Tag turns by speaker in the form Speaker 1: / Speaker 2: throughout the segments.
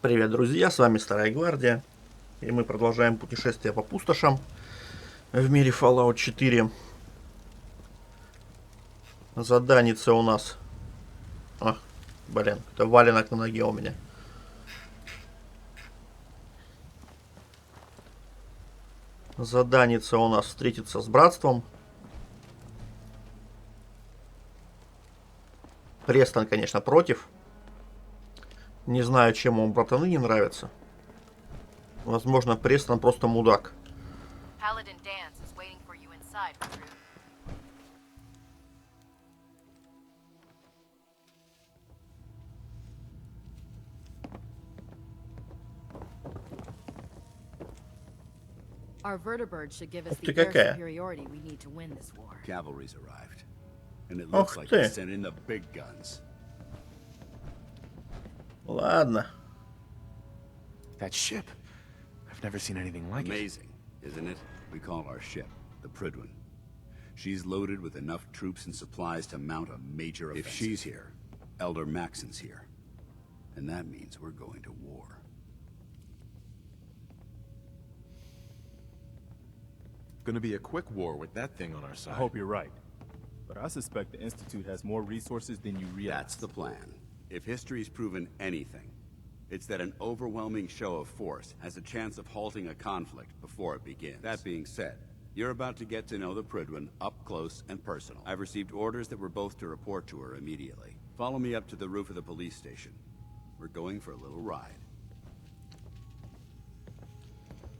Speaker 1: Привет, друзья, с вами Старая Гвардия, и мы продолжаем путешествие по пустошам в мире Fallout 4. Заданица у нас... это валенок на ноге у меня. Заданица у нас встретиться с Братством. Престон, конечно, против. Не знаю, чем ему братаны не нравятся. Возможно, Престон просто мудак.
Speaker 2: Our vertibird should give us
Speaker 1: Ух ты,
Speaker 2: the air
Speaker 1: какая.
Speaker 2: superiority we need to win this war.
Speaker 3: Cavalry's arrived, and it looks like they sent in the big guns.
Speaker 1: Ладно.
Speaker 4: That ship. I've never seen anything like it.
Speaker 3: Amazing, isn't it? We call our ship the Prydwen. She's loaded with enough troops and supplies to mount a major offensive. If she's here, Elder Maxon's here. And that means we're going to war.
Speaker 4: Gonna be a quick war with that thing on our side.
Speaker 5: I hope you're right. But I suspect the Institute has more resources than you realize.
Speaker 3: That's the plan. If history's proven anything, it's that an overwhelming show of force has a chance of halting a conflict before it begins. That being said, you're about to get to know the Prydwen up close and personal. I've received orders that we're both to report to her immediately. Follow me up to the roof of the police station. We're going for a little ride.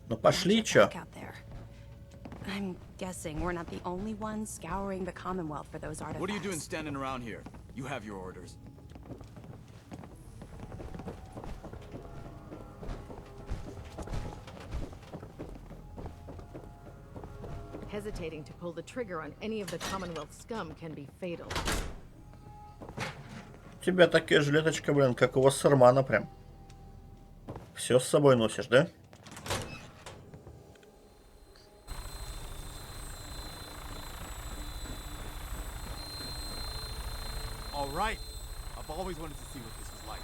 Speaker 1: Ну пошли, чё?
Speaker 6: I'm guessing we're not the only ones scouring the Commonwealth for those artifacts.
Speaker 7: What are you doing standing around here? You have your orders.
Speaker 2: Hesitating to pull the trigger on any of the Commonwealth scum can be fatal.
Speaker 1: У тебя такая жилеточка, блин, как у вас с Армана прям. Все с собой носишь, да?
Speaker 7: Right. I've always wanted to see what this was like.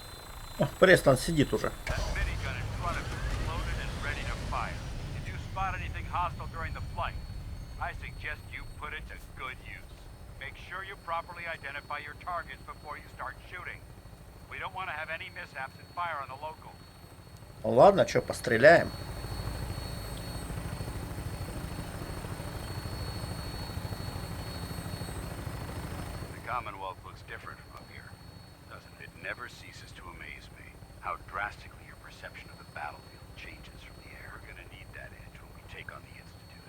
Speaker 1: Престон сидит уже.
Speaker 8: That minigun in front of you is loaded and ready to fire. Did you spot anything hostile during the flight? I suggest you put it to good use. Make sure you properly identify your targets before you start shooting. We don't want to have any mishaps and fire on the local.
Speaker 1: Ну ладно, что, постреляем.
Speaker 8: The Commonwealth looks different from up here, doesn't it? It never ceases to amaze me how drastically your perception of the battlefield changes from the air. We're gonna need that edge when we take on the Institute.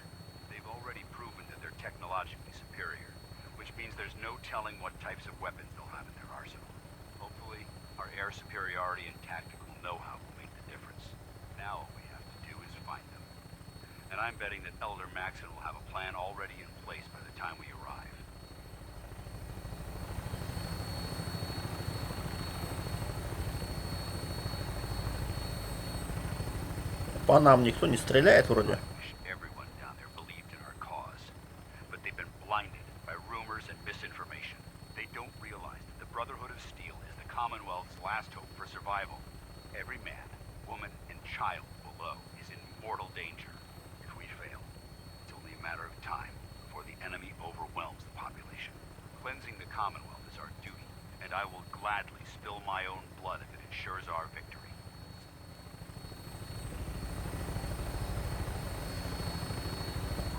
Speaker 8: They've already proven that they're technologically superior, which means there's no telling what types of weapons they'll have in their arsenal. Hopefully, our air superiority and tactical know-how will make the difference. Now all we have to do is find them. And I'm betting that Elder Maxon will have a plan already in place by the time we arrive.
Speaker 1: По нам никто не стреляет вроде.
Speaker 8: Everyone down there believed in our cause, but they've been blinded by rumors and misinformation. They don't realize that the Brotherhood of Steel is the Commonwealth's last hope for survival. Every man, woman, and child below is in mortal danger. If we fail, it's only a matter of time before the enemy overwhelms the population. Cleansing the Commonwealth is our duty, and I will gladly spill my own blood if it ensures our victory.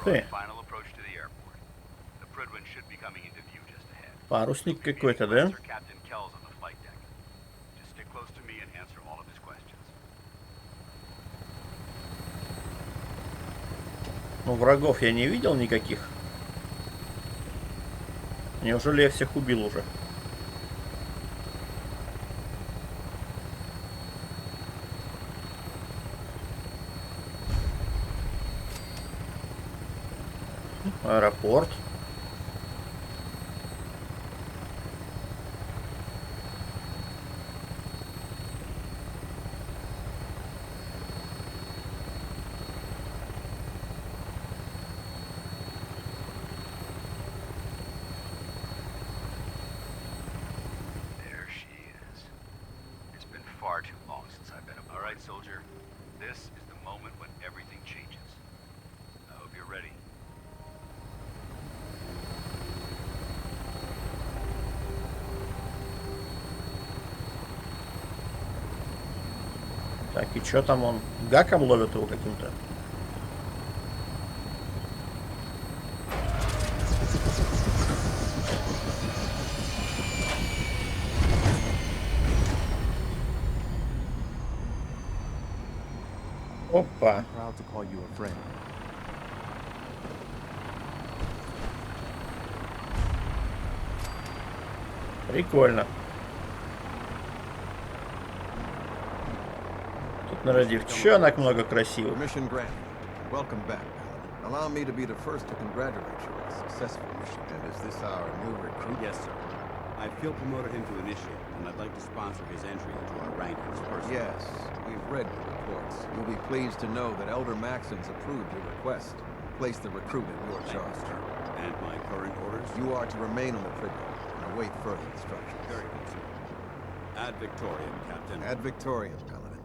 Speaker 8: Final approach to the airport. The Prydwen should be coming into view just ahead.
Speaker 1: Парусник какой-то, да?
Speaker 8: Captain Kells on the flight deck. Just stick close to me and answer all of his questions.
Speaker 1: Ну, врагов я не видел никаких. Неужели я всех убил уже? Аэропорт.
Speaker 8: far too long since I've been a... All right, soldier. This is the moment when everything changes. I hope you're ready.
Speaker 1: Так, и что там он? Гаком ловит его каким-то? Опа.
Speaker 4: Proud to call you a friend.
Speaker 1: Прикольно. Тут на девчонок много красивых.
Speaker 9: Mission granted. Welcome back, Paladin. Allow me to be the first to congratulate you on a successful mission. And is this our new recruit?
Speaker 3: Yes, sir. I feel promoted him to initiate, and I'd like to sponsor his entry into our rankings personally.
Speaker 9: Yes, we've read the reports. You'll be pleased to know that Elder Maxim's approved your request. Place the recruit in your
Speaker 3: Thank you,
Speaker 9: charge.
Speaker 3: sir. And my current orders?
Speaker 9: You are to remain on the Priggen and await further instructions.
Speaker 3: Very good, sir. Ad Victoriam, Captain.
Speaker 9: Ad Victoriam, Paladin.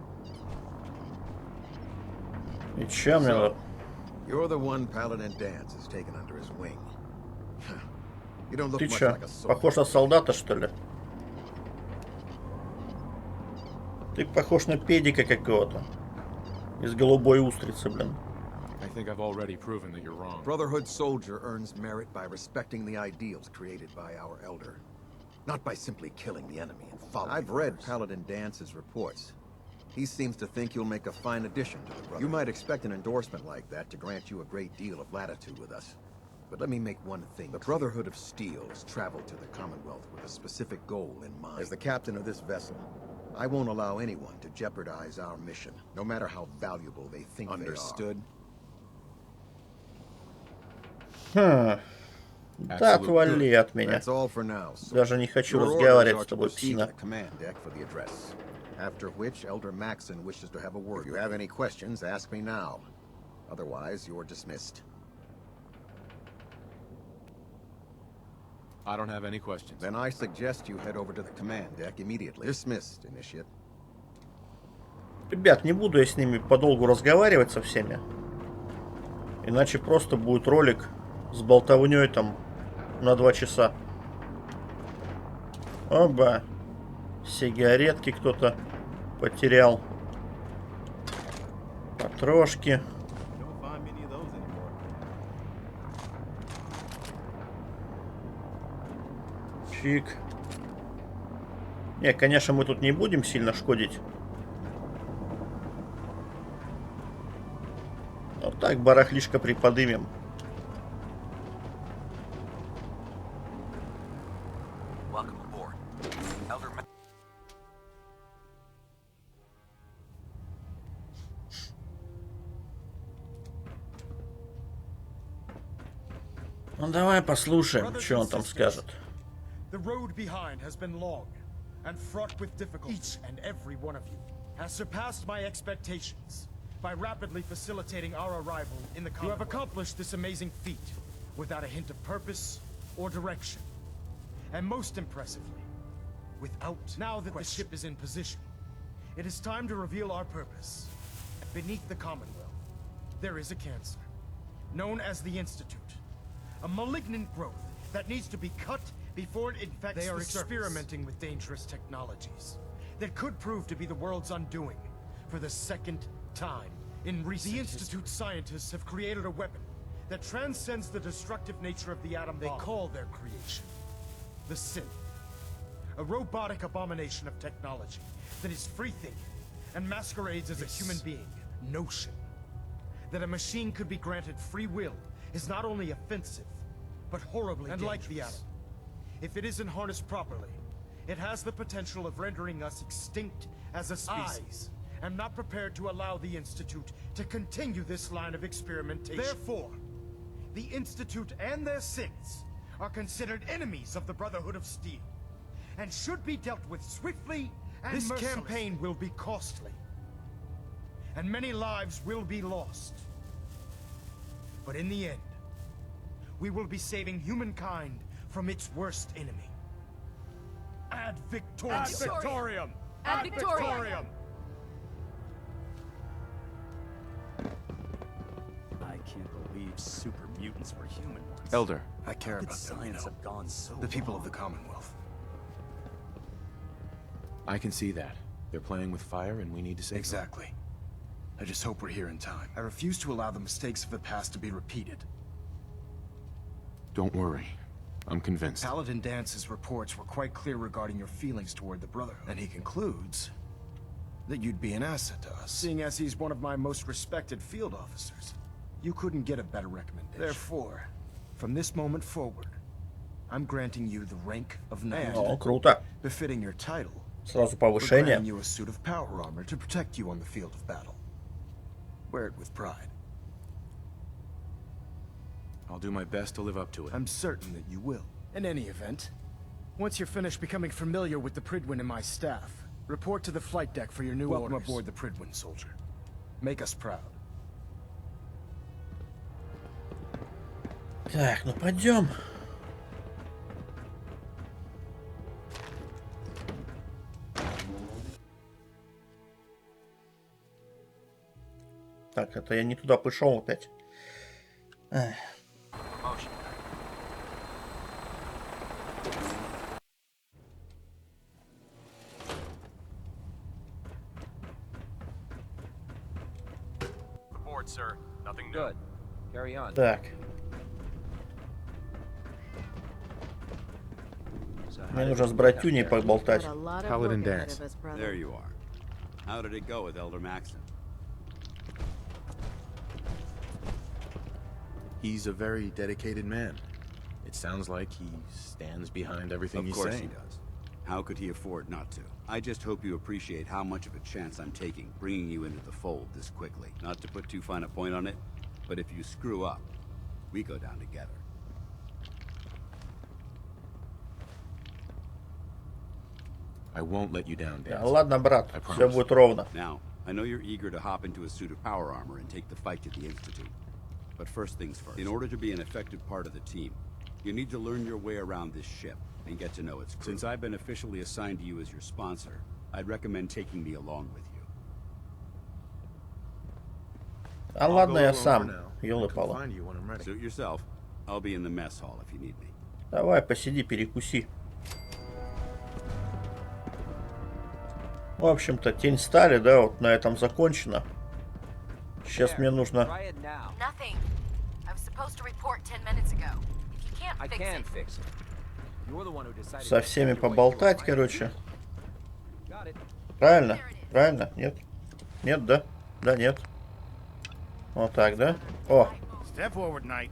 Speaker 1: И чё мне тут?
Speaker 9: You're the one Paladin Dance has taken under his wing. You don't look
Speaker 1: Ты
Speaker 9: much
Speaker 1: чё,
Speaker 9: like a soldier.
Speaker 1: похож на солдата, что ли? Ты похож на педика какого-то. Из голубой устрицы, блин.
Speaker 4: I think I've already proven that you're wrong.
Speaker 9: Brotherhood soldier earns merit by respecting the ideals created by our elder, not by simply killing the enemy and following I've read orders. Paladin Dance's reports. He seems to think you'll make a fine addition to the Brotherhood. You might expect an endorsement like that to grant you a great deal of latitude with us. But let me make one thing clear. The Brotherhood of Steel has traveled to the Commonwealth with a specific goal in mind. As the captain of this vessel, I won't allow anyone to jeopardize our mission, no matter how valuable they think Understood?
Speaker 1: They are. Да отвали от меня.
Speaker 9: That's all for now.
Speaker 1: Даже не хочу
Speaker 9: Your
Speaker 1: разговаривать
Speaker 9: orders
Speaker 1: с
Speaker 9: are to
Speaker 1: тобой,
Speaker 9: proceed to
Speaker 1: псина.
Speaker 9: the command deck for the address. After which, Elder Maxon wishes to have a word. If you have any questions, ask me now. Otherwise, you're dismissed.
Speaker 4: I don't have any questions.
Speaker 9: Then I suggest you head over to the command deck immediately. Dismissed, Initiate.
Speaker 1: Ребят, не буду я с ними подолгу разговаривать со всеми. Иначе просто будет ролик с болтовней там на 2 часа. Оба. Сигаретки кто-то потерял. Потрошки.
Speaker 5: Don't find many of those anymore.
Speaker 1: Чик. Не, конечно, мы тут не будем сильно шкодить. Вот так барахлишко приподымем.
Speaker 8: Welcome aboard. Elder
Speaker 1: Ну давай послушаем, что он там скажет.
Speaker 10: The road behind has been long and fraught with difficulty. Each and every one of you has surpassed my expectations by rapidly facilitating our arrival in the Commonwealth. You have accomplished this amazing feat without a hint of purpose or direction. And most impressively, without now that the ship is in position, it is time to reveal our purpose. Beneath the Commonwealth, there is a cancer, known as the Institute. A malignant growth that needs to be cut before it infects They are experimenting with dangerous technologies that could prove to be the world's undoing for the second time in recent The Institute scientists have created a weapon that transcends the destructive nature of the atom bomb. They call their creation the Synth. A robotic abomination of technology that is free-thinking and masquerades as a human being. Notion that a machine could be granted free will is not only offensive, but horribly dangerous. Like the atom, if it isn't harnessed properly, it has the potential of rendering us extinct as a species. I am not prepared to allow the Institute to continue this line of experimentation. Therefore, the Institute and their synths are considered enemies of the Brotherhood of Steel, and should be dealt with swiftly and mercilessly. This campaign will be costly, and many lives will be lost. But in the end, we will be saving humankind from its worst enemy. Ad Victoriam!
Speaker 2: Ad Victoriam! At Victoria.
Speaker 7: I can't believe super mutants were human ones.
Speaker 4: Elder.
Speaker 11: I care
Speaker 7: How could
Speaker 11: about them,
Speaker 7: science have gone so
Speaker 11: the people
Speaker 7: wrong?
Speaker 11: of the Commonwealth.
Speaker 4: I can see that. They're playing with fire and we need to save them.
Speaker 11: Exactly. I just hope we're here in time. I refuse to allow the mistakes of the past to be repeated.
Speaker 4: Don't worry. I'm convinced.
Speaker 11: Paladin Dance's reports were quite clear regarding your feelings toward the Brotherhood. And he concludes that you'd be an asset to us. Seeing as he's one of my most respected field officers, you couldn't get a better recommendation. Therefore, from this moment forward, I'm granting you the rank of knight.
Speaker 1: О, круто.
Speaker 11: Befitting your title.
Speaker 1: Сразу
Speaker 11: We're
Speaker 1: повышение.
Speaker 11: granting you a suit of power armor to protect you on the field of battle. Wear it with pride.
Speaker 4: I'll do my best to live up to it.
Speaker 11: I'm certain that you will. In any event, once you're finished becoming familiar with the Pridwin and my staff, report to the flight deck for your new orders. Welcome aboard the Pridwin, soldier. Make us proud.
Speaker 1: Так, ну пойдем. Так, это я не туда пошел опять. Эх.
Speaker 7: Report, sir. Nothing new.
Speaker 12: Good. Carry on.
Speaker 1: Так. Мне нужно с братюней поболтать.
Speaker 2: Got a lot of
Speaker 4: Paladin
Speaker 2: work ahead
Speaker 4: Dance.
Speaker 2: of us, brother.
Speaker 3: There you are. How did it go with Elder Maxon?
Speaker 4: He's a very dedicated man. It sounds like he stands behind everything
Speaker 3: Of
Speaker 4: you
Speaker 3: course
Speaker 4: say.
Speaker 3: he does. How could he afford not to? I just hope you appreciate how much of a chance I'm taking bringing you into the fold this quickly. Not to put too fine a point on it, but if you screw up, we go down together.
Speaker 4: I won't let you down,
Speaker 1: Да,
Speaker 4: Dan.
Speaker 1: ладно, брат,
Speaker 4: I
Speaker 1: все
Speaker 4: promise.
Speaker 1: будет ровно.
Speaker 3: Now, I know you're eager to hop into a suit of power armor and take the fight to the Institute. But first things first. In order to be an effective part of the team, you need to learn your way around this ship and get to know its crew. Since I've been officially assigned to you as your sponsor, I'd recommend taking me along with you.
Speaker 1: А
Speaker 4: I'll
Speaker 1: ладно,
Speaker 4: go
Speaker 1: я
Speaker 4: alone for
Speaker 1: сам.
Speaker 4: now.
Speaker 1: Ёлы
Speaker 4: Come
Speaker 1: пала.
Speaker 4: find you when I'm ready.
Speaker 3: Suit yourself. I'll be in the mess hall if you need me.
Speaker 1: Давай, посиди, перекуси. В общем-то, Тень стали, да, вот на этом закончено. Сейчас мне нужно
Speaker 12: Try it now.
Speaker 6: Nothing. I was supposed to report 10 minutes ago. If you can't
Speaker 12: I
Speaker 6: fix
Speaker 12: can
Speaker 6: it,
Speaker 12: fix it. You're the one who decided
Speaker 1: со
Speaker 12: to
Speaker 1: всеми
Speaker 12: send your way
Speaker 1: поболтать,
Speaker 12: through it,
Speaker 1: короче.
Speaker 12: right? Got it.
Speaker 1: Правильно? Правильно? Нет? Нет, да? Да, нет. Вот так, да? О,
Speaker 10: Step forward, Knight.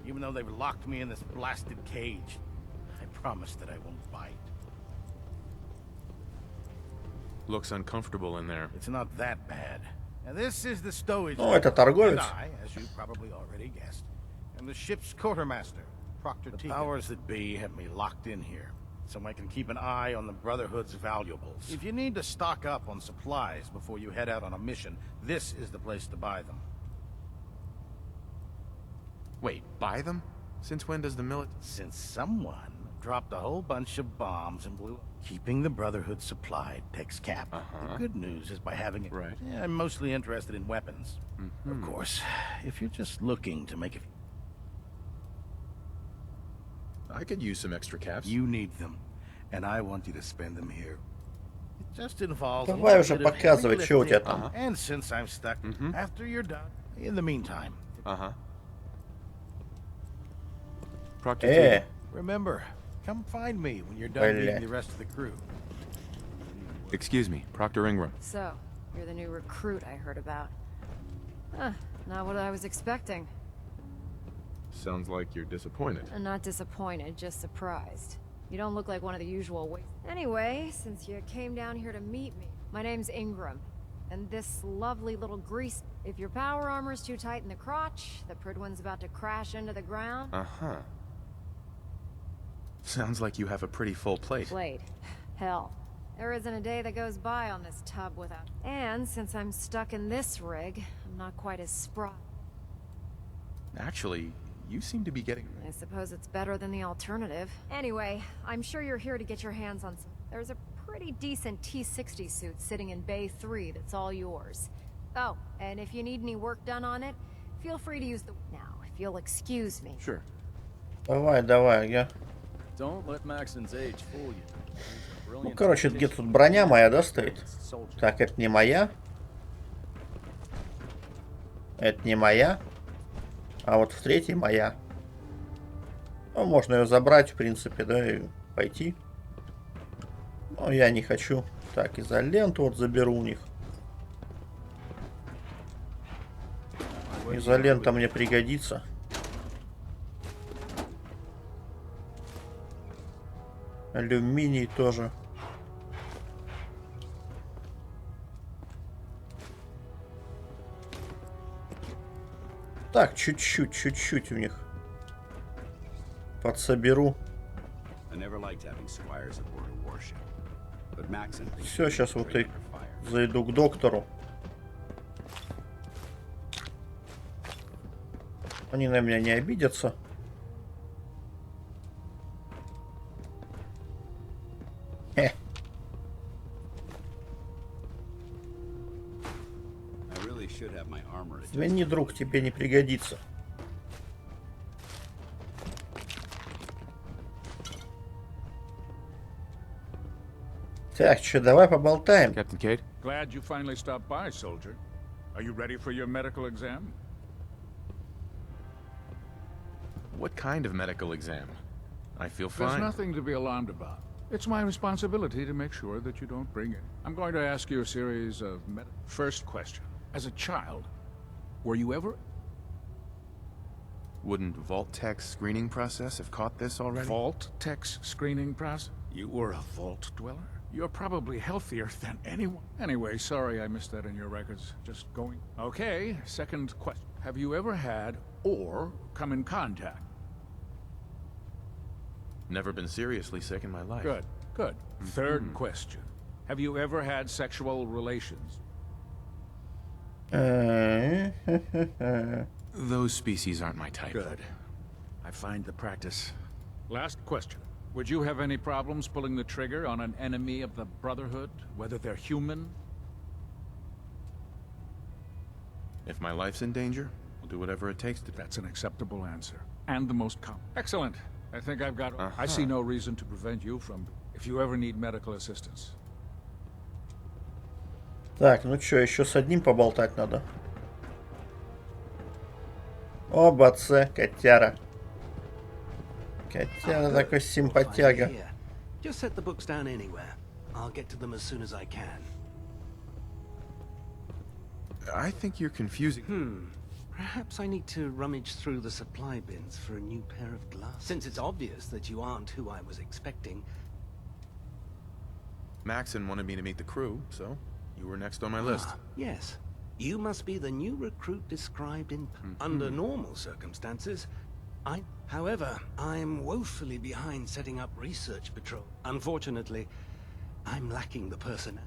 Speaker 10: Even though they've locked me in this blasted cage, I promise that I won't bite.
Speaker 4: Looks uncomfortable in there.
Speaker 10: It's not that bad. Now this is the stowage.
Speaker 1: ну это
Speaker 10: And
Speaker 1: торговец.
Speaker 10: I, as you probably already guessed, am the ship's quartermaster, Proctor Teagan. The powers that be have me locked in here, so I can keep an eye on the Brotherhood's valuables. If you need to stock up on supplies before you head out on a mission, this is the place to buy them.
Speaker 4: Wait, buy them? Since when does the military...
Speaker 10: Since someone dropped a whole bunch of bombs and blew up. Keeping the Brotherhood supplied takes cap. The good news is by having it...
Speaker 4: Right.
Speaker 10: Yeah, I'm mostly interested in weapons. Of course, if you're just looking to make it...
Speaker 4: I could use some extra caps.
Speaker 10: You need them, and I want you to spend them here. It just involves... a
Speaker 1: Давай
Speaker 10: little
Speaker 1: уже
Speaker 10: bit of
Speaker 1: показывай,
Speaker 10: heavy
Speaker 1: что у тебя
Speaker 10: lifting.
Speaker 1: там.
Speaker 10: And since I'm stuck, after you're done, in the meantime,
Speaker 4: Uh-huh. Proctor
Speaker 1: Э,
Speaker 10: remember, come find me when you're done
Speaker 1: Бля.
Speaker 10: meeting the rest of the crew.
Speaker 4: Teagan. Excuse me, Proctor Ingram.
Speaker 2: So, you're the new recruit I heard about. Huh, not what I was expecting.
Speaker 4: Sounds like you're disappointed.
Speaker 2: I'm not disappointed, just surprised. You don't look like one of the usual Anyway, since you came down here to meet me, my name's Ingram. And this lovely little grease... If your power armor's too tight in the crotch, the Pridwin's about to crash into the ground...
Speaker 4: Uh-huh. Sounds like you have a pretty full plate.
Speaker 2: Blade. Hell. There isn't a day that goes by on this tub without... And since I'm stuck in this rig, I'm not quite as spry.
Speaker 4: Actually, you seem to be getting...
Speaker 2: I suppose it's better than the alternative. Anyway, I'm sure you're here to get your hands on some... There's a pretty decent T-60 suit sitting in Bay 3 that's all yours. Oh, and if you need any work done on it, feel free to use the... Now, if you'll excuse me.
Speaker 4: Sure.
Speaker 1: Давай, давай, я.
Speaker 12: Don't let Maxon's age fool you.
Speaker 1: Ну, короче, где тут броня моя, да, стоит? Так, это не моя. Это не моя. А вот в третьей моя. Ну, можно ее забрать, в принципе, да, и пойти. Но я не хочу. Так, изоленту вот заберу у них. Изолента мне пригодится. Алюминий тоже. Так, чуть-чуть у них подсоберу. Все, сейчас вот и зайду к доктору. Они на меня не обидятся. Извини, друг, тебе не пригодится. Так, что, давай поболтаем.
Speaker 13: Captain Cade? Glad you finally stopped by, soldier. Are you ready for your medical exam?
Speaker 4: What kind of medical exam? I feel fine.
Speaker 13: There's nothing to be alarmed about. It's my responsibility to make sure that you don't bring it. I'm going to ask you a series of First question. As a child, were you ever...
Speaker 4: Wouldn't Vault Tech's screening process have caught this already?
Speaker 13: Vault Tech's screening process? You were a vault dweller? You're probably healthier than anyone. Anyway, sorry I missed that in your records. Just going... Okay, second question. Have you ever had or come in contact?
Speaker 4: Never been seriously sick in my life.
Speaker 13: Good, good. Third question. Have you ever had sexual relations?
Speaker 4: Those species aren't my type.
Speaker 13: Good. I find the practice. Last question. Would you have any problems pulling the trigger on an enemy of the Brotherhood, whether they're human?
Speaker 4: If my life's in danger, I'll do whatever it takes to...
Speaker 13: That's an acceptable answer. And the most common. Excellent. I think I've got... I see no reason to prevent you from... If you ever need medical assistance.
Speaker 1: Так, ну что, еще с одним поболтать надо. О, баце, котяра. Котяра такой симпатяга.
Speaker 14: Just set the books down anywhere. I'll get to them as soon as I can.
Speaker 4: I think you're confusing...
Speaker 14: Perhaps I need to rummage through the supply bins for a new pair of glasses. Since it's obvious that you aren't who I was expecting.
Speaker 4: Maxon wanted me to meet the crew, so you were next on my list.
Speaker 14: Yes. You must be the new recruit described in... Under normal circumstances, However, I'm woefully behind setting up research patrol. Unfortunately, I'm lacking the personnel.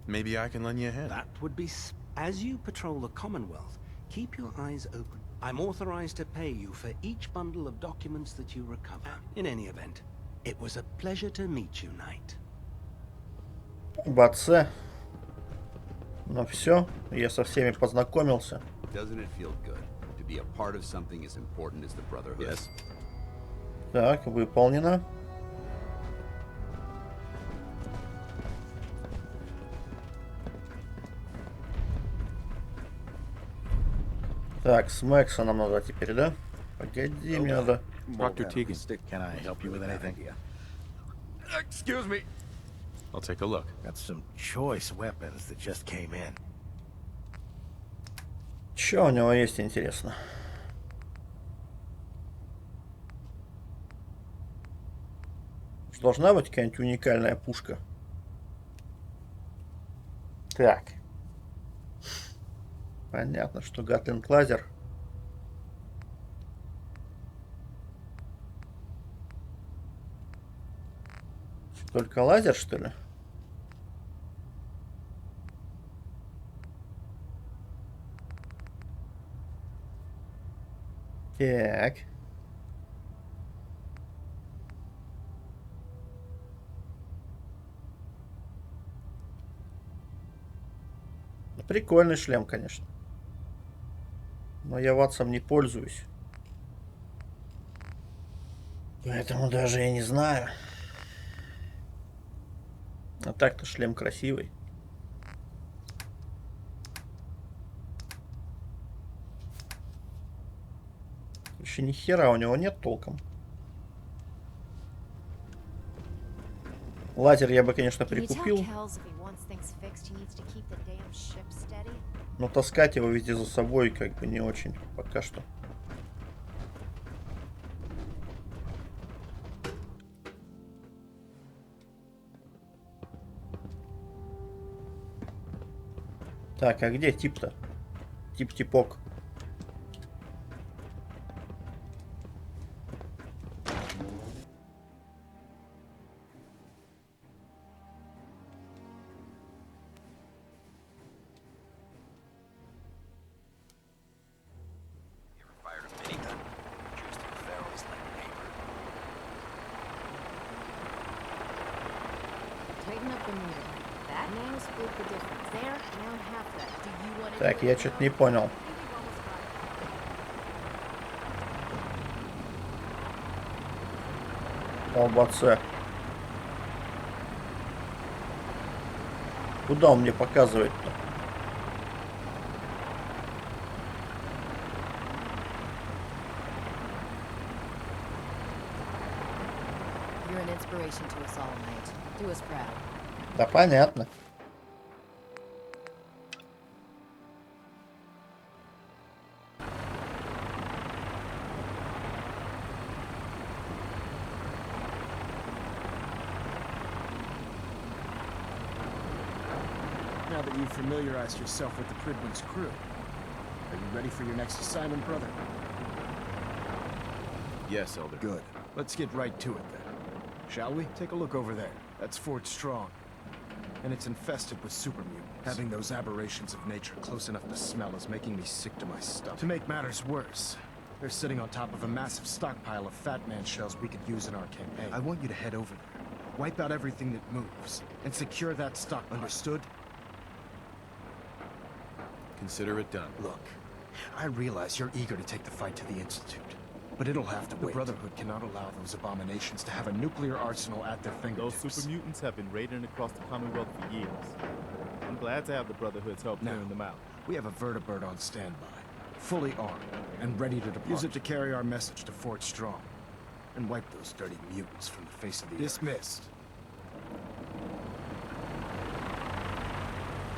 Speaker 4: Maybe I can lend you a hand.
Speaker 14: That would be... As you patrol the Commonwealth, keep your eyes open. I'm authorized to pay you for each bundle of documents that you recover. In any event, it was a pleasure to meet you, Knight.
Speaker 1: Баце. Ну все, я со всеми познакомился.
Speaker 3: Doesn't it feel good to be a part of something as important as the Brotherhood? Yes.
Speaker 1: Так, выполнено. Так, с Мэкса нам надо теперь, да? Погоди, мне надо...
Speaker 4: Dr. Tegan,
Speaker 11: can I help you with anything?
Speaker 4: Excuse me. I'll take a look.
Speaker 11: Got some choice weapons that just came in.
Speaker 1: Что у него есть, интересно? Должна быть какая-нибудь уникальная пушка. Так. Понятно, что Гатлинг лазер. Только лазер, что ли? Так. Прикольный шлем, конечно. Но я ватсом не пользуюсь. Поэтому даже я не знаю. А так-то шлем красивый. Еще ни хера у него нет толком. Лазер я бы, конечно, прикупил. Но таскать его везде за собой как бы не очень пока что. Так, а где тип-то? Тип-типок. Так, я что-то не понял. Колбаце. Куда он мне показывает-то? Да понятно.
Speaker 11: Now that you've familiarized yourself with the Pridwin's crew, are you ready for your next assignment, brother?
Speaker 4: Yes, Elder.
Speaker 11: Good. Let's get right to it then. Shall we? Take a look over there. That's Fort Strong. And it's infested with super mutants. Having those aberrations of nature close enough to smell is making me sick to my stomach. To make matters worse, they're sitting on top of a massive stockpile of Fat Man shells we could use in our campaign. I want you to head over there, wipe out everything that moves, and secure that stockpile. Understood?
Speaker 4: Consider it done.
Speaker 11: Look, I realize you're eager to take the fight to the Institute, but it'll have to wait. The Brotherhood cannot allow those abominations to have a nuclear arsenal at their fingertips.
Speaker 5: Those super mutants have been raiding across the Commonwealth for years. I'm glad to have the Brotherhood's help clearing them out.
Speaker 11: We have a vertibird on standby, fully armed and ready to depart. Use it to carry our message to Fort Strong and wipe those dirty mutants from the face of the earth. Dismissed.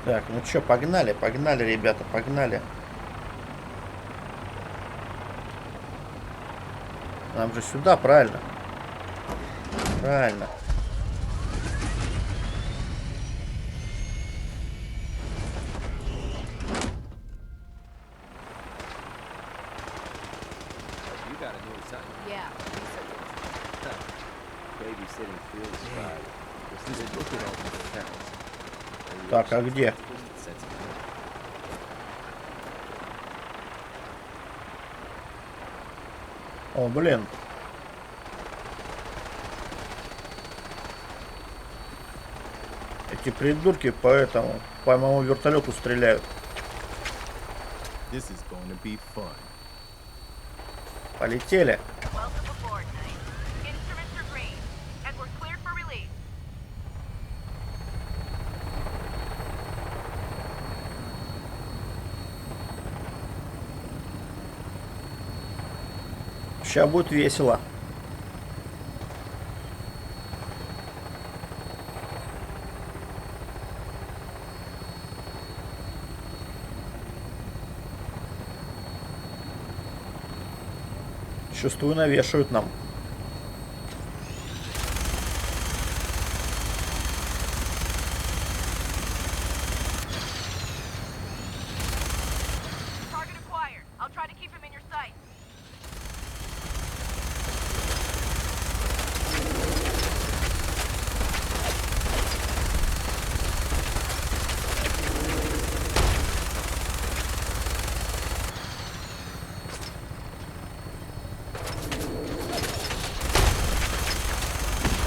Speaker 1: Так, ну чё, погнали, погнали, ребята, погнали. Нам же сюда, правильно? Правильно. Так, а где? О, блин. Эти придурки по моему вертолету стреляют. Полетели. Сейчас будет весело. Чувствую, навешают нам.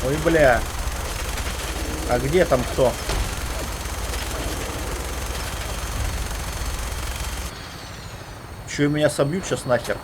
Speaker 1: Ой, бля. А где там кто? Че, меня собьют сейчас нахер?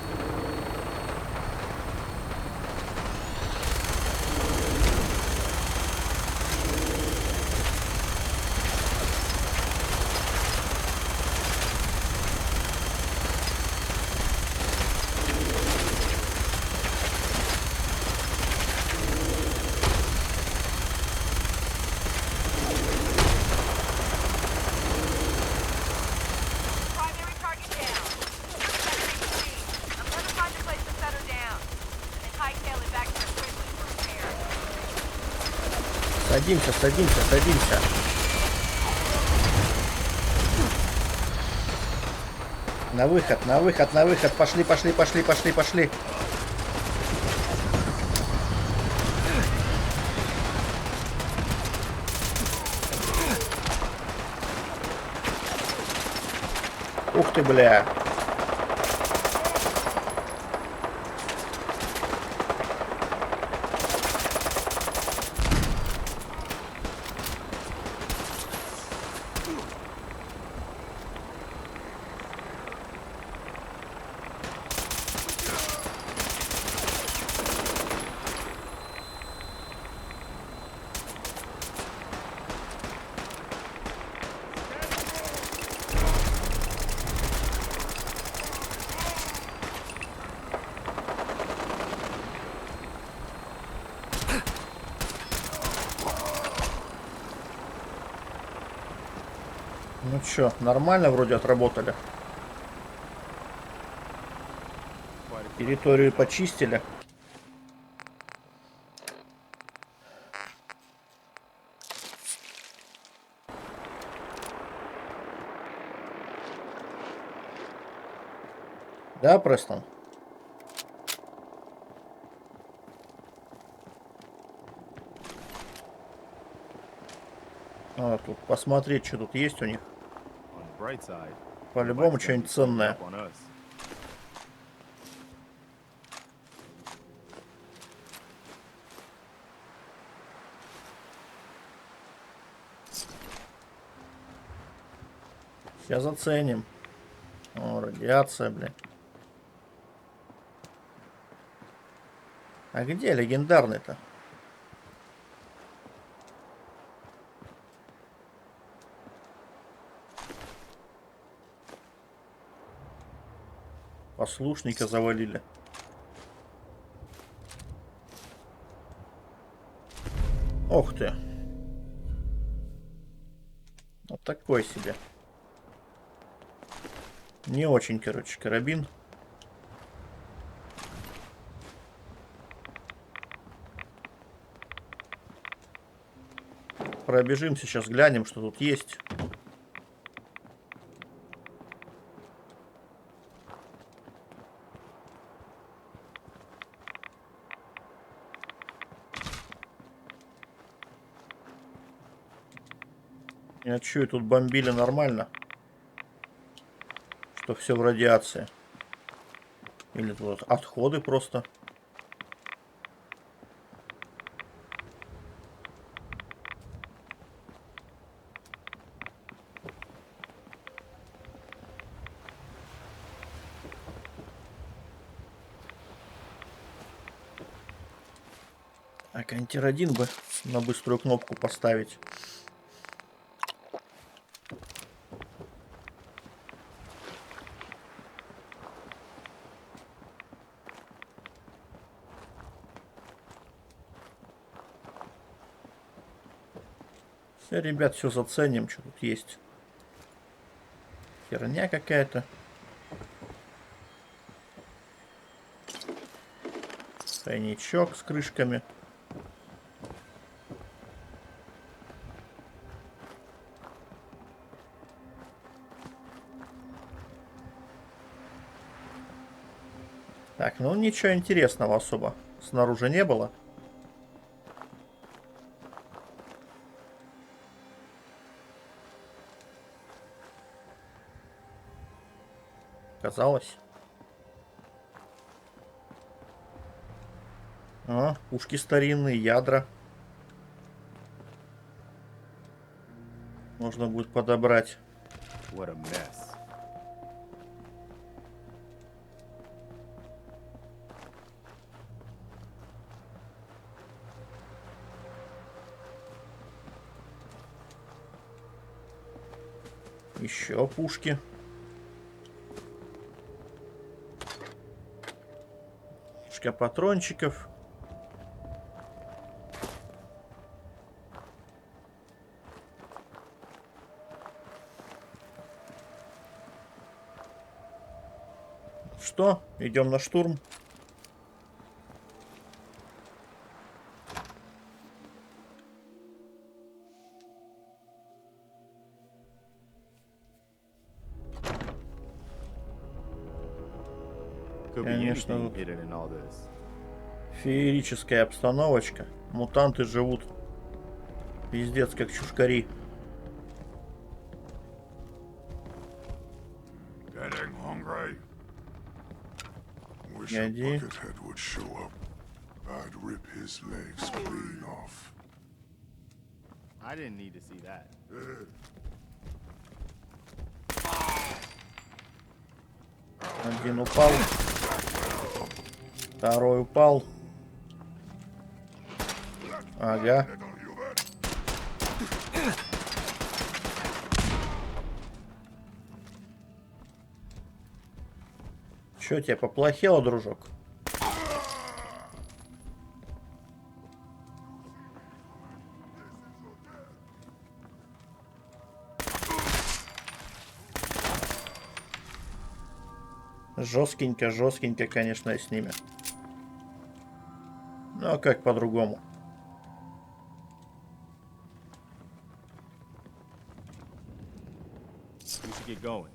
Speaker 1: Садимся, садимся, садимся. На выход, на выход, на выход. Пошли, пошли, пошли, пошли, пошли. Ух ты, бля. Ну чё, нормально вроде отработали. Территорию почистили. Да, Престон? А, тут посмотреть, что тут есть у них. По-любому что-нибудь ценное. Сейчас заценим. О, радиация, блин. А где легендарный-то? Послушника завалили. Ох ты. Вот такой себе. Не очень, короче, карабин. Пробежим сейчас, глянем, что тут есть. А чё, тут бомбили нормально? Что все в радиации? Или тут отходы просто? Так, антирадин бы на быструю кнопку поставить. Все, ребят, все заценим, что тут есть. Херня какая-то. Тайничок с крышками. Так, ну ничего интересного особо снаружи не было. Казалось. А, пушки старинные, ядра. Можно будет подобрать. Еще пушки. Пушка патрончиков. Что? Идем на штурм. Конечно, феерическая обстановочка. Мутанты живут. Пиздец, как чушкари. Иди.
Speaker 5: I didn't need to see that.
Speaker 1: Один упал. Второй упал. Ага. Чё, тебе поплохело, дружок? Жесткенько, жесткенько, конечно, с ними. Ну а как по-другому?
Speaker 5: We should get going.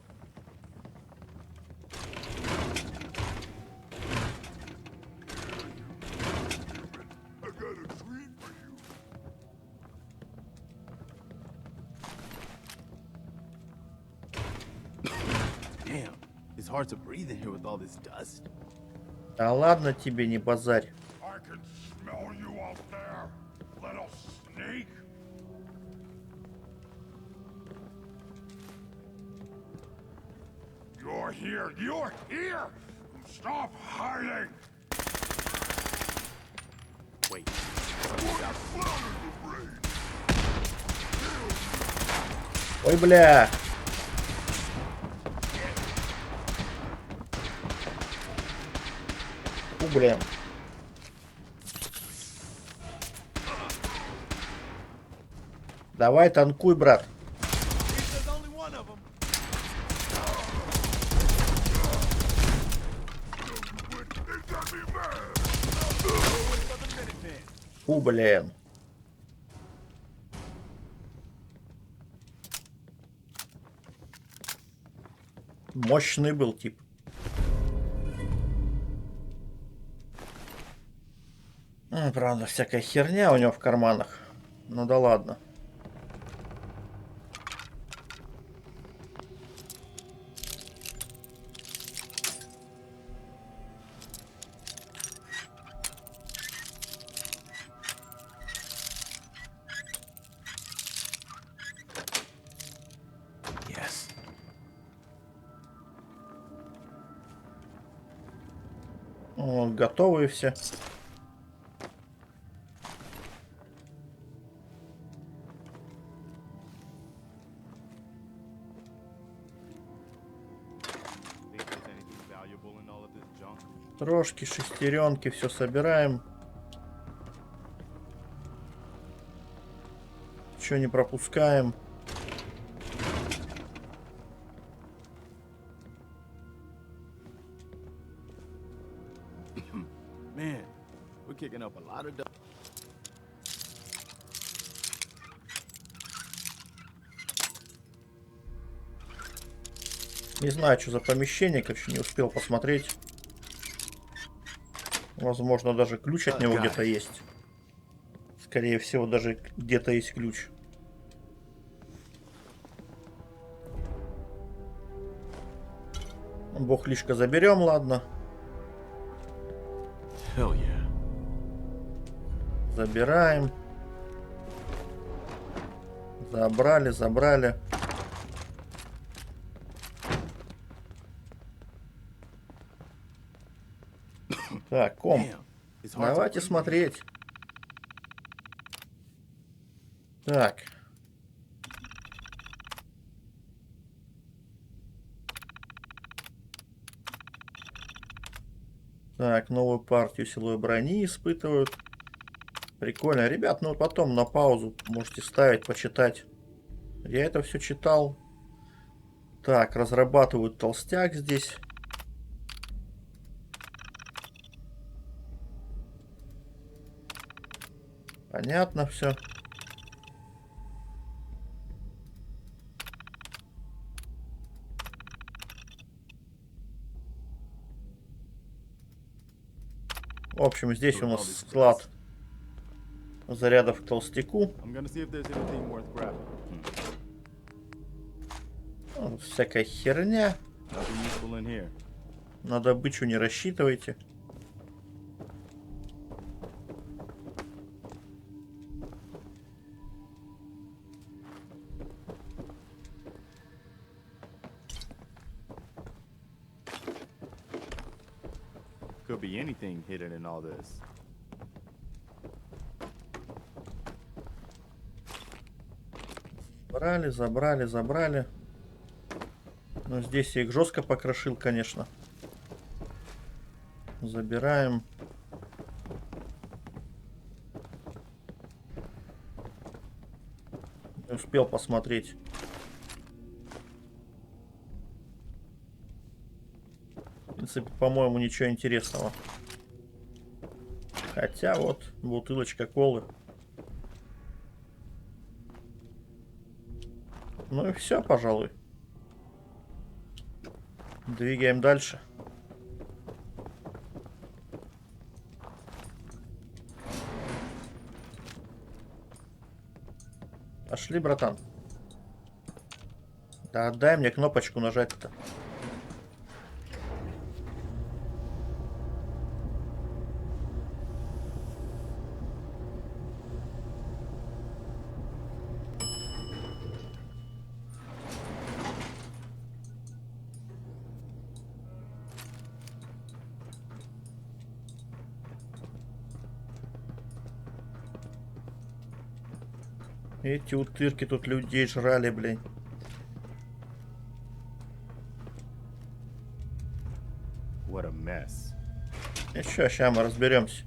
Speaker 5: Damn, it's hard to breathe in here with all this dust.
Speaker 1: Да ладно тебе, не базарь.
Speaker 15: I can smell you out there, little snake. You're here! You're here! Stop hiding!
Speaker 5: Wait.
Speaker 1: Ой, бля. Блин. Давай танкуй, брат. Блин. Мощный был тип. Правда, всякая херня у него в карманах. Ну да ладно.
Speaker 14: Yes.
Speaker 1: Вот, готовы все. Трошки, шестеренки, все собираем. Ничего не пропускаем.
Speaker 5: Man, we're kicking up a lot of dust.
Speaker 1: Не знаю, что за помещение, короче, не успел посмотреть. Возможно, даже ключ от него где-то есть. Скорее всего, даже где-то есть ключ. Бог лишка заберем, ладно. Забираем. Забрали, забрали. Так, комп. Давайте смотреть. Так. Так, новую партию силовой брони испытывают. Прикольно. Ребят, ну потом на паузу можете ставить, почитать. Я это все читал. Так, разрабатывают толстяк здесь. Понятно все. В общем, здесь у нас склад зарядов к толстяку. Вот всякая херня. На добычу не рассчитывайте.
Speaker 5: Could be anything hidden in all this.
Speaker 1: Забрали, забрали, забрали. Но здесь я их жестко покрошил, конечно. Забираем. Не успел посмотреть. В принципе, по-моему, ничего интересного. Хотя вот бутылочка колы. Ну и все, пожалуй. Двигаем дальше. Пошли, братан. Да дай мне кнопочку нажать-то. Эти утырки тут людей жрали, блин.
Speaker 5: What a mess.
Speaker 1: И чё, сейчас мы разберемся.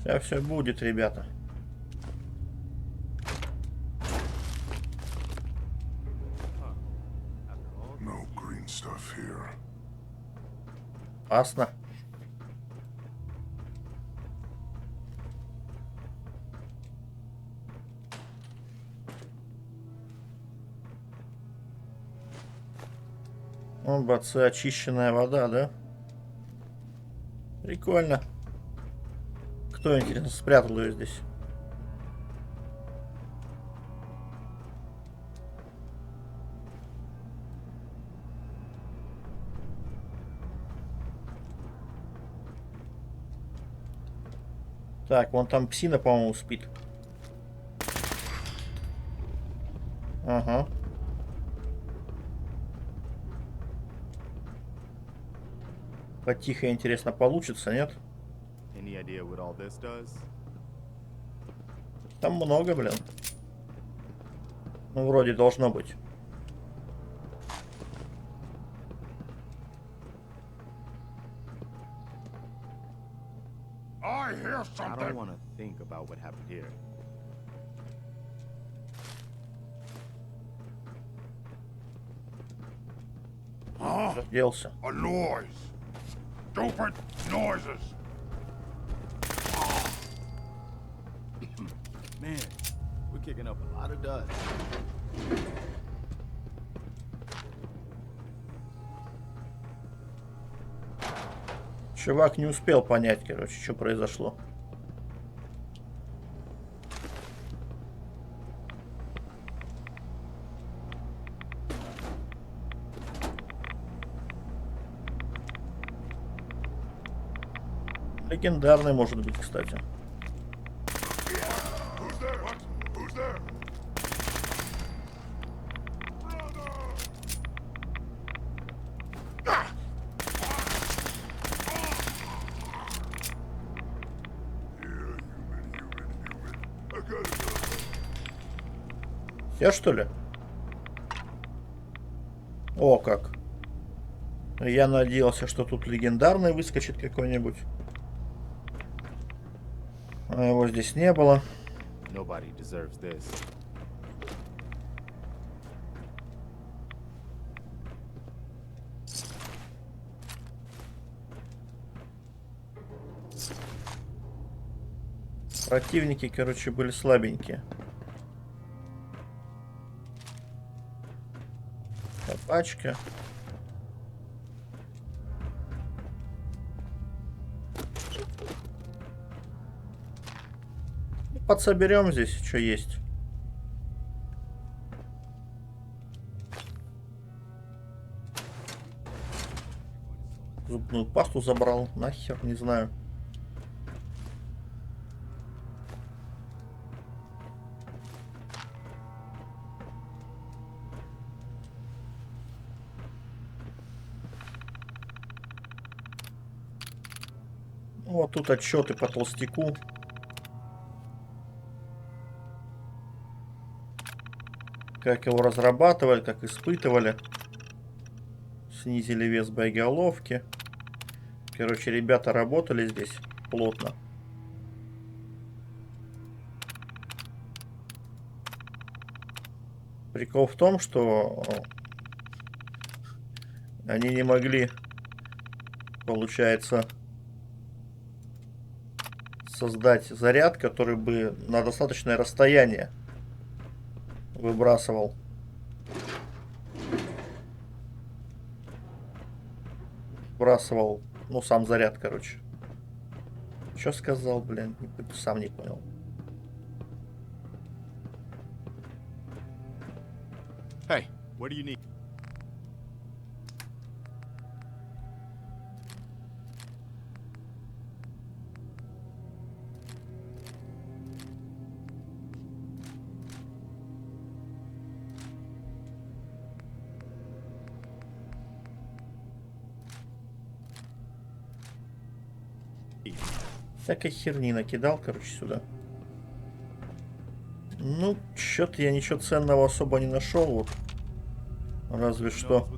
Speaker 1: Сейчас все будет, ребята. Опасно. О, бацы, очищенная вода, да? Прикольно. Кто, интересно, спрятал ее здесь? Так, вон там псина, по-моему, спит. Ага. Потихо, интересно, получится, нет? Там много, блин. Ну, вроде должно быть.
Speaker 15: I hear
Speaker 5: I
Speaker 15: something.
Speaker 5: don't want to think about what happened here.
Speaker 15: Huh?
Speaker 1: Делся.
Speaker 15: A noise. Stupid noises.
Speaker 5: Man, we're kicking up a lot of dust.
Speaker 1: Чувак не успел понять, короче, что произошло. Легендарный может быть, кстати. Я что ли? О, как. Я надеялся, что тут легендарный выскочит какой-нибудь. А его здесь не было.
Speaker 5: Nobody deserves this.
Speaker 1: Противники, короче, были слабенькие. Пачка. Подсоберем здесь, что есть. Зубную пасту забрал, нахер, не знаю. Вот тут отчеты по толстяку. Как его разрабатывали, как испытывали. Снизили вес боеголовки. Короче, ребята работали здесь плотно. Прикол в том, что они не могли, получается, создать заряд, который бы на достаточное расстояние выбрасывал. Выбрасывал, ну, сам заряд, короче. Что сказал, блин, сам не понял.
Speaker 5: Hey, what do you need?
Speaker 1: Всякой херни накидал, короче, сюда. Ну, что-то я ничего ценного особо не нашел. Вот. Разве что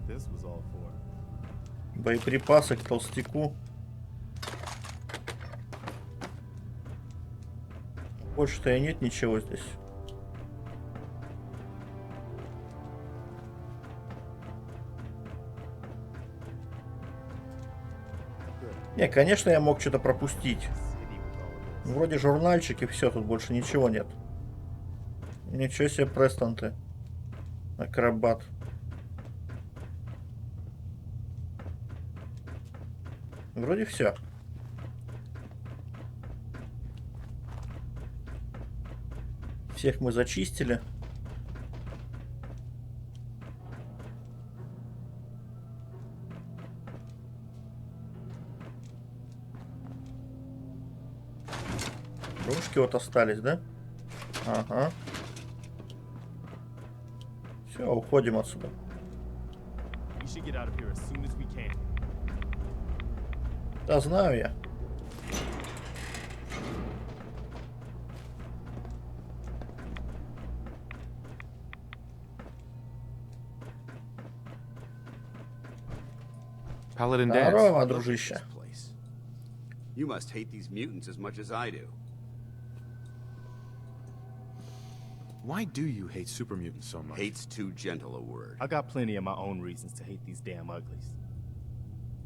Speaker 1: боеприпасы к толстяку. Больше-то и нет ничего здесь. Не, конечно, я мог что-то пропустить. Вроде журнальчик и все, тут больше ничего нет. Ничего себе, Престон ты. Акробат. Вроде все. Всех мы зачистили. Русские вот остались, да? Ага. Все, уходим отсюда. Да, знаю я. Здорово, дружище.
Speaker 3: You must hate these mutants as much as I do.
Speaker 4: Why do you hate super mutants so much?
Speaker 3: Hate's too gentle a word.
Speaker 5: I got plenty of my own reasons to hate these damn uglies.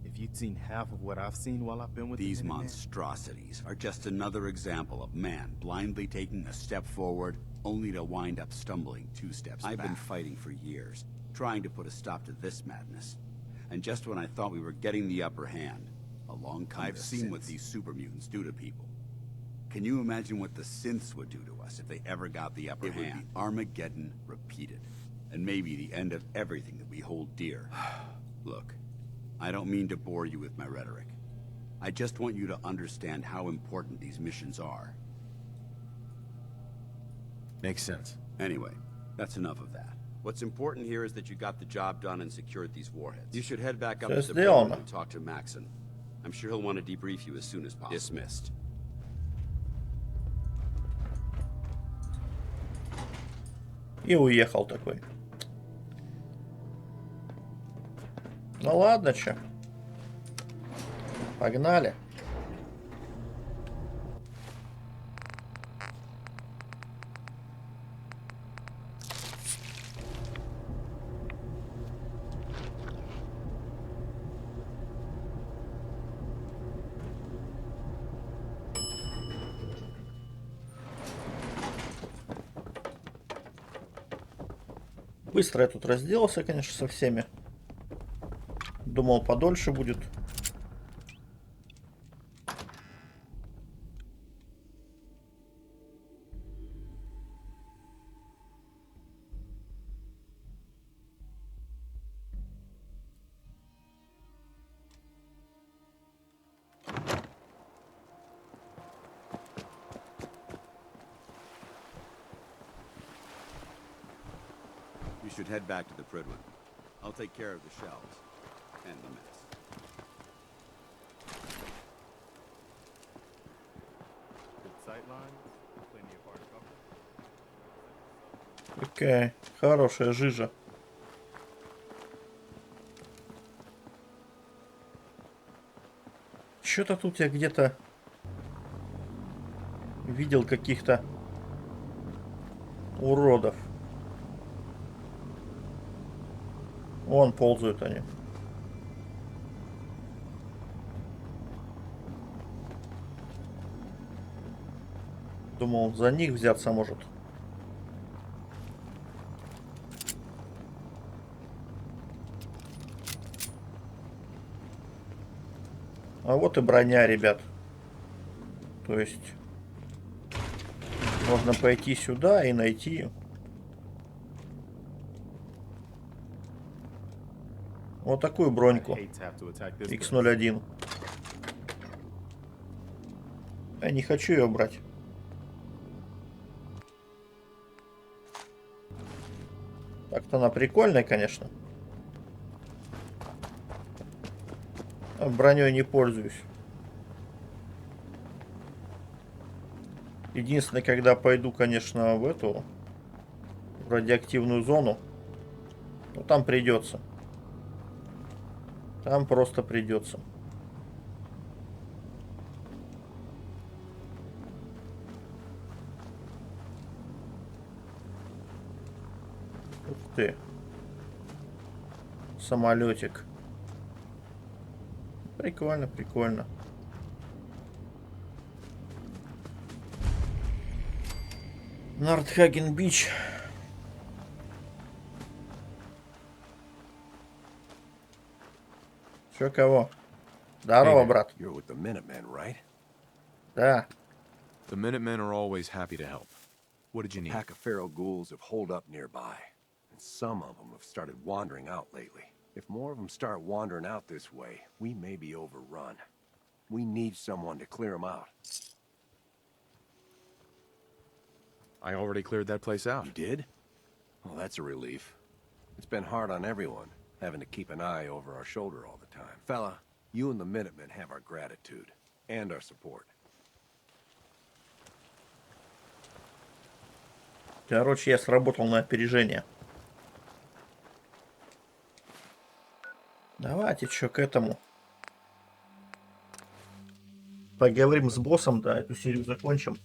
Speaker 5: If you'd seen half of what I've seen while I've been with
Speaker 3: these monstrosities are just another example of man blindly taking a step forward only to wind up stumbling 2 steps back. I've been fighting for years, trying to put a stop to this madness. And just when I thought we were getting the upper hand, along comes I've seen what these super mutants do to people. Can you imagine what the synths would do to us if they ever got the upper hand? It would be Armageddon repeated, and maybe the end of everything that we hold dear. Look, I don't mean to bore you with my rhetoric. I just want you to understand how important these missions are.
Speaker 4: Makes sense.
Speaker 3: Anyway, that's enough of that. What's important here is that you got the job done and secured these warheads. You should head back up to the building and talk to Maxon. I'm sure he'll want to debrief you as soon as possible. Dismissed.
Speaker 1: И уехал такой. Ну ладно, чё. Погнали. Быстро я тут разделался, конечно, со всеми. Думал, подольше будет.
Speaker 3: You should head back to the Prydwen. I'll take care of the shelves and the mess.
Speaker 5: Good sightlines, plenty of hard cover.
Speaker 1: Какая хорошая жижа. Что-то тут я где-то видел каких-то уродов. Вон ползают они. Думал, за них взяться может. А вот и броня, ребят. То есть можно пойти сюда и найти. Вот такую броньку. X01. Я не хочу ее брать. Так-то она прикольная, конечно. А броней не пользуюсь. Единственное, когда пойду, конечно, в эту в радиоактивную зону, ну там придется. Там просто придется. Ух ты. Самолетик. Прикольно, прикольно. Нордхаген-Бич. Чё, кого? Здорово, брат.
Speaker 4: You're with the Minutemen, right?
Speaker 1: Да.
Speaker 4: The Minutemen are always happy to help. What did you need?
Speaker 9: A pack of feral ghouls have holed up nearby, and some of them have started wandering out lately. If more of them start wandering out this way, we may be overrun. We need someone to clear them out.
Speaker 4: I already cleared that place out.
Speaker 9: You did? Well, that's a relief. It's been hard on everyone, having to keep an eye over our shoulder all the time. Fella, you and the Minutemen have our gratitude and our support.
Speaker 1: Короче, я сработал на опережение. Давайте чё к этому. Поговорим с боссом, да, эту серию закончим.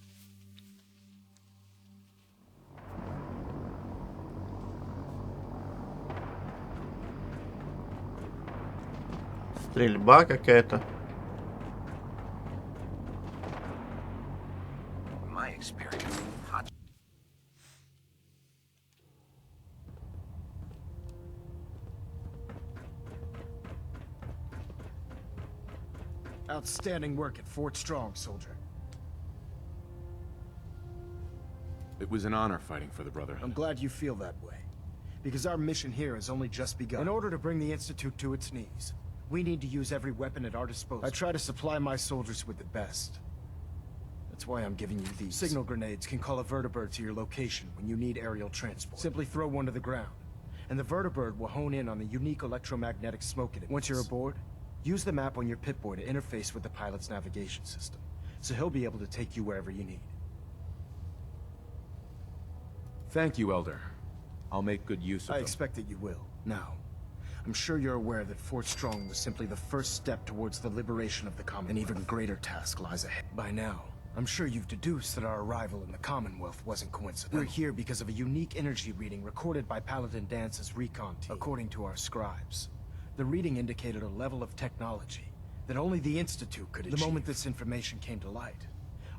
Speaker 1: Стрельба какая-то.
Speaker 10: Outstanding work at Fort Strong, soldier.
Speaker 4: It was an honor fighting for the Brotherhood.
Speaker 10: I'm glad you feel that way, because our mission here has only just begun. In order to bring the Institute to its knees, we need to use every weapon at our disposal. I try to supply my soldiers with the best. That's why I'm giving you these. Signal grenades can call a vertibird to your location when you need aerial transport. Simply throw one to the ground, and the vertibird will hone in on the unique electromagnetic smoke it emits. Once you're aboard, use the map on your Pip-Boy to interface with the pilot's navigation system, so he'll be able to take you wherever you need.
Speaker 4: Thank you, Elder. I'll make good use of
Speaker 11: I
Speaker 4: them.
Speaker 11: expect that you will. Now, I'm sure you're aware that Fort Strong was simply the first step towards the liberation of the Commonwealth. An even greater task lies ahead. By now, I'm sure you've deduced that our arrival in the Commonwealth wasn't coincidental. We're here because of a unique energy reading recorded by Paladin Dance's recon team. According to our scribes, the reading indicated a level of technology that only the Institute could achieve. The moment this information came to light,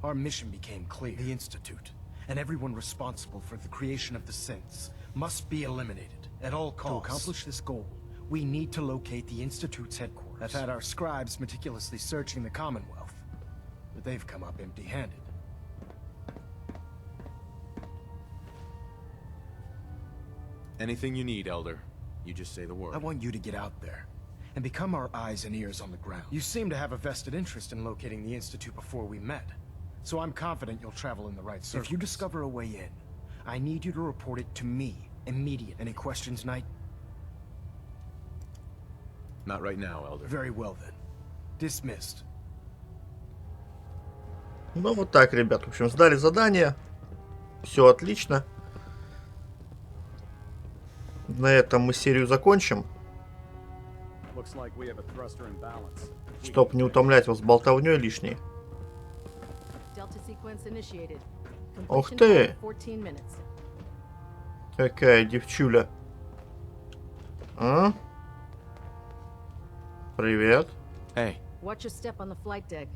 Speaker 11: our mission became clear. The Institute, and everyone responsible for the creation of the synths, must be eliminated at all costs. To accomplish this goal, we need to locate the Institute's headquarters. I've had our scribes meticulously searching the Commonwealth, but they've come up empty-handed.
Speaker 4: Anything you need, Elder. You just say the word.
Speaker 11: I want you to get out there and become our eyes and ears on the ground. You seem to have a vested interest in locating the Institute before we met, so I'm confident you'll travel in the right circles. If you discover a way in, I need you to report it to me immediately. Any questions, Knight?
Speaker 4: Not right now, Elder.
Speaker 11: Very well then. Dismissed.
Speaker 1: Ну вот так, ребят. В общем, сдали задание. Все отлично. На этом мы серию закончим. Чтоб не утомлять вас болтовней лишней. Ух ты! Какая девчуля. А? Привет.
Speaker 4: Hey.
Speaker 16: Watch your step on the flight deck.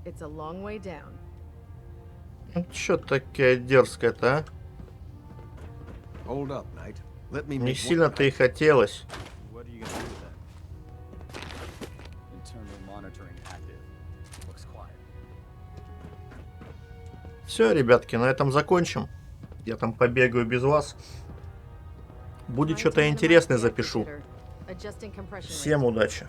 Speaker 16: It's a long way down.
Speaker 1: Чё такая дерзкая-то, а?
Speaker 9: Hold up, Knight. Let me
Speaker 1: Не
Speaker 9: make
Speaker 1: сильно-то и хотелось.
Speaker 12: What are you gonna do with that? Internal monitoring active. Looks quiet.
Speaker 1: Все, ребятки, на этом закончим. Я там побегаю без вас. Будет что-то интересное, запишу. Всем удачи.